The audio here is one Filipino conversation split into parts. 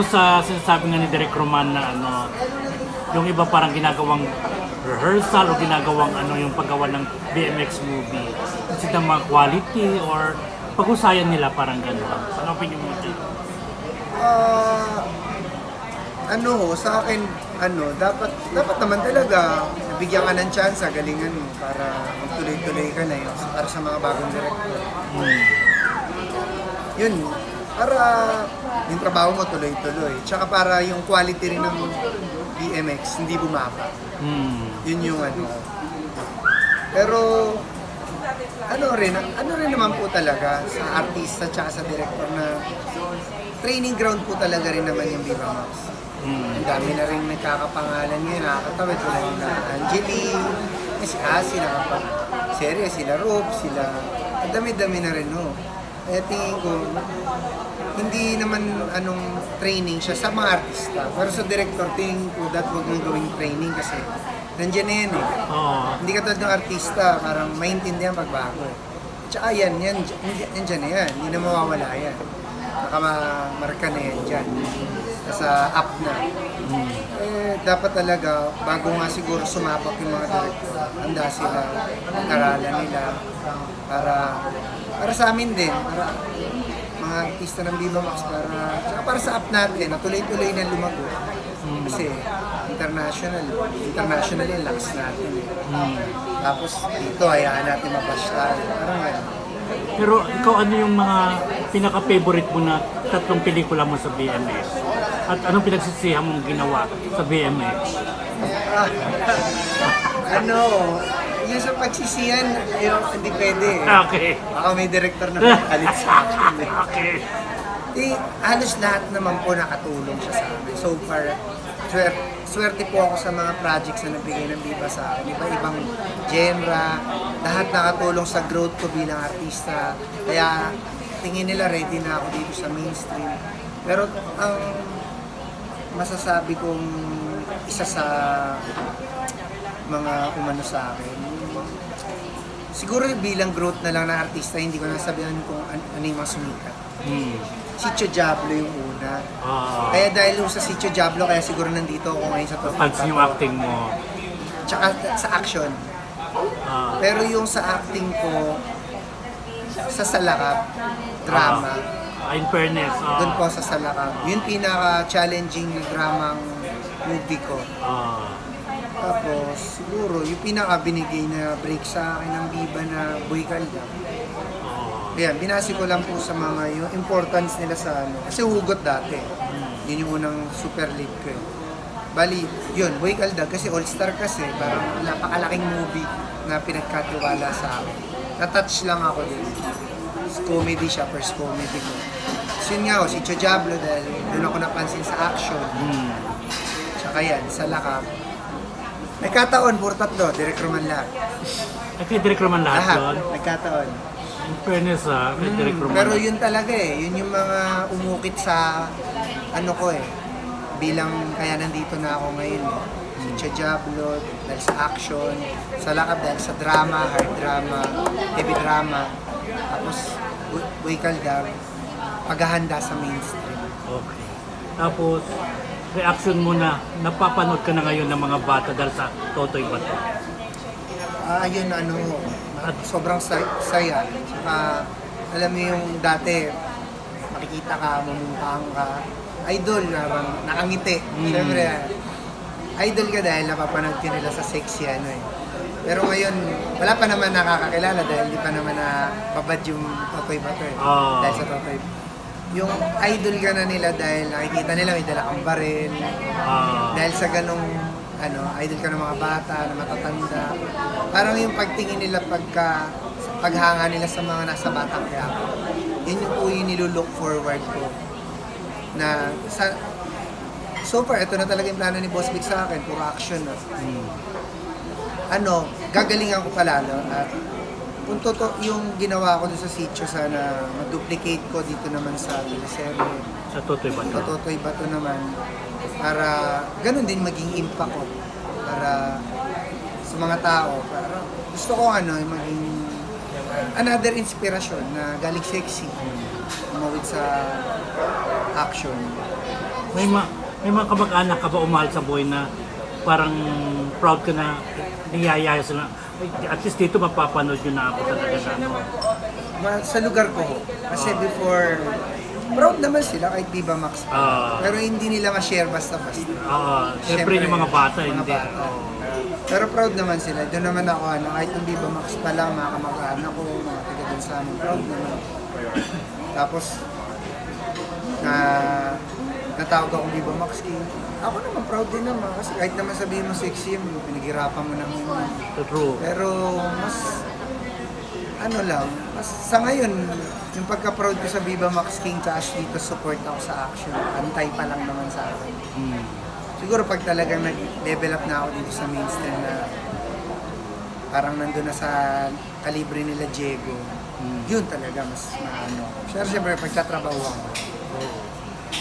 Sa sinasabi nga ni Direk Roman na yung iba parang ginagawang rehearsal o ginagawang yung paggawa ng BMX movie. Kasi ng mga quality or pag-usayan nila parang gano'n. Ano opinion mo dyan? Sa akin, dapat naman talaga nabigyan ka ng chance, galingan mo para magtuloy-tuloy ka na yun para sa mga bagong director. Yun, para yung trabaho mo tuloy-tuloy. Tsaka para yung quality rin ng BMX hindi bumaba. Yun yung Pero ano rin naman po talaga sa artista tsaka sa director na training ground po talaga rin naman yung Viva Max. Ang dami na rin nagkakapangalan ngayon, nakakatawid ko lang na Angeli, si Asi, nakapag-serye, sila Rob, sila, ang dami-dami na rin, no. Kaya tingin ko, hindi naman training siya sa mga artista, pero sa director, tingin ko that wag nang gawing training kasi nandiyan na yan eh. Hindi katulad ng artista, parang maintindihan pagbago. Tsaka yan na yan, hindi na mawawala yan. Nakamarka na yan dyan. Sa app na. Dapat talaga, bago nga siguro sumabak yung mga director, handa sila, mag-aralan nila, para sa amin din, para mga artista ng Viva Max, para sa app natin, na tuloy-tuloy na lumago. Kasi international yung lakas natin. Tapos dito, hayaan natin mabash tayo. Parang Pero ikaw ano yung mga pinaka-favorite mo na tatlong pelikula mo sa BMX? At anong pinagsisihan mong ginawa sa BMX? Yung sa pagsisihan, hindi pwede eh. Okay. Baka may director na pagkalit sa akin eh. Okay. Halos lahat naman po nakatulong siya sa akin. So far, swerte po ako sa mga projects na nabigay ng Viva sa akin. Iba-ibang genre, lahat nakatulong sa growth ko bilang artista. Kaya tingin nila ready na ako dito sa mainstream. Pero ang masasabi kong isa sa mga umano sa akin, siguro bilang growth na lang na artista, hindi ko nasabihan kung ano yung mga sumikat. Sitio Diablo yung una. Kaya dahil sa Sitio Diablo, kaya siguro nandito ako ngayon sa top. Pansin yung acting mo. Tsaka sa action. Pero yung sa acting ko, sa Salakap, drama. In fairness. Doon po sa Salakap. Yun pinaka-challenging na dramang movie ko. Tapos, siguro, yung pinaka-binigay na break sa akin ng Viva na Boy Kalda. Ayan, binasi ko lang po sa mga yung importance nila sa kasi hugot dati. Yun yung unang Super League ko eh. Bali, yun, Boy Kalda kasi All-Star kasi, parang napakalaking movie na pinagkatiwala sa akin. Na-touch lang ako din. Comedy siya, first comedy ko. So yun nga, si Sitio Diablo dahil doon ako napansin sa action. Tsaka yan, sa Lakap. May kataon, puro tatlo, Direk Roman lahat. Kay Direk Roman lahat yun? Nagkataon. In fairness kay Direk Roman. Pero yun talaga eh, yun yung mga umukit sa ko eh. Bilang kaya nandito na ako ngayon eh. Sitio Diablo, dahil sa action, sa Lakap dahil sa drama, hard drama, heavy drama. Tapos, Boy Kalda, paghahanda sa mainstream. Okay. Tapos, reaction mo na, napapanood ka na ngayon ng mga bata dahil sa Totoy Bato. Ayun, sobrang saya. Saka, alam mo yung dati, makikita ka, mamungkang ka, idol na nakangiti. Siyempre, idol ka dahil napapanood ka nila sa sexy Pero ngayon, wala pa naman nakakakilala dahil hindi pa naman babad yung Totoy Bato eh. Dahil sa Totoy. Yung idol ka na nila dahil nakikita nila may dala kang baril. Dahil sa ganong idol ka ng mga bata na matatanda. Parang yung pagtingin nila paghanga nila sa mga nasa batang Quiapo. Yun yung po yung nilulook forward ko. Na so far, ito na talaga yung plano ni Boss Vic sa akin, puro action. Gagalingan ko palalo at kung yung ginawa ko dun sa sitio, sana ma-duplicate ko dito naman sa teleserye. Sa Totoy Bato. Sa Totoy Bato naman. Para ganun din maging impact ko. Para sa mga tao. Para gusto ko maging another inspiration na galing sexy. Umawit sa action. May mga kamag-anak ka ba umahal sa buhay na parang proud ka na niyayaya sila? "Ay, at least dito mapapanood yun na ako talaga na ano." Sa lugar ko, kasi before, proud naman sila kahit Viva Max pa. Pero hindi nila ma-share basta-basta. Siyempre yung mga bata, mga hindi. bata. Pero proud naman sila. Doon naman ako, kahit yung Viva Max pa lang, mga kamag-anak ko, mga taga doon sa amin, proud naman. Tapos, natawag ako Viva Max King. Ako naman proud din naman kasi kahit naman sabihin mo sexy yun, pinaghirapan mo naman. True. Pero mas mas sa ngayon, yung pagka-proud ko sa Viva Max King tsaka dito support ako sa action, antay pa lang naman sa akin. Siguro pag talagang nag-level up na ako dito sa mainstream na parang nandun na sa kalibre nila Diego, yun talaga mas maano. Siyempre pagtatrabaho ako.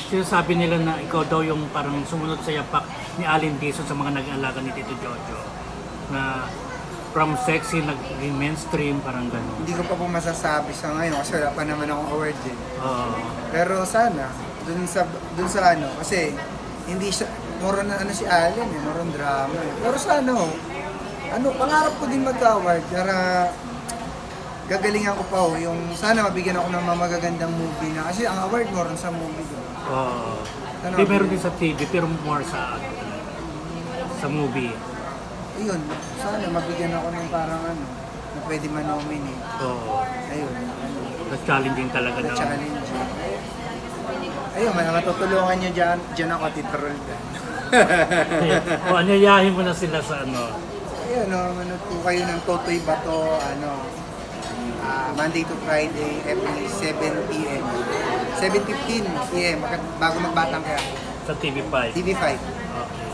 Sinasabi nila na ikaw daw yung parang sumunod sa yapak ni Allen Dizon sa mga nag-aalaga ni Tito Jojo. Na from sexy naging mainstream, parang gano'n. Hindi ko pa po masasabi sa ngayon kasi wala pa naman akong award din. Pero sana, dun sa kasi hindi siya, more na si Allen more on drama Pero sana pangarap ko din mag-award, para gagalingan ko pa yung sana mabigyan ako ng mga magagandang movie na, kasi ang award more on sa movie doon. Hindi, meron din sa TV, pero more sa movie. Ayun, sana mabigyan ako ng parang na pwede ma-nominate. Ayun. Na-challenging talaga na. Na-challenge. Ayun, matutulungan nyo dyan ako, Tito Roldan. Anyayahin mo na sila sa Ayun, manood po kayo ng Totoy Bato, Monday to Friday, every 7 p.m. 7:15 p.m. bago magbatang kaya. sa TV5. TV5. Okay.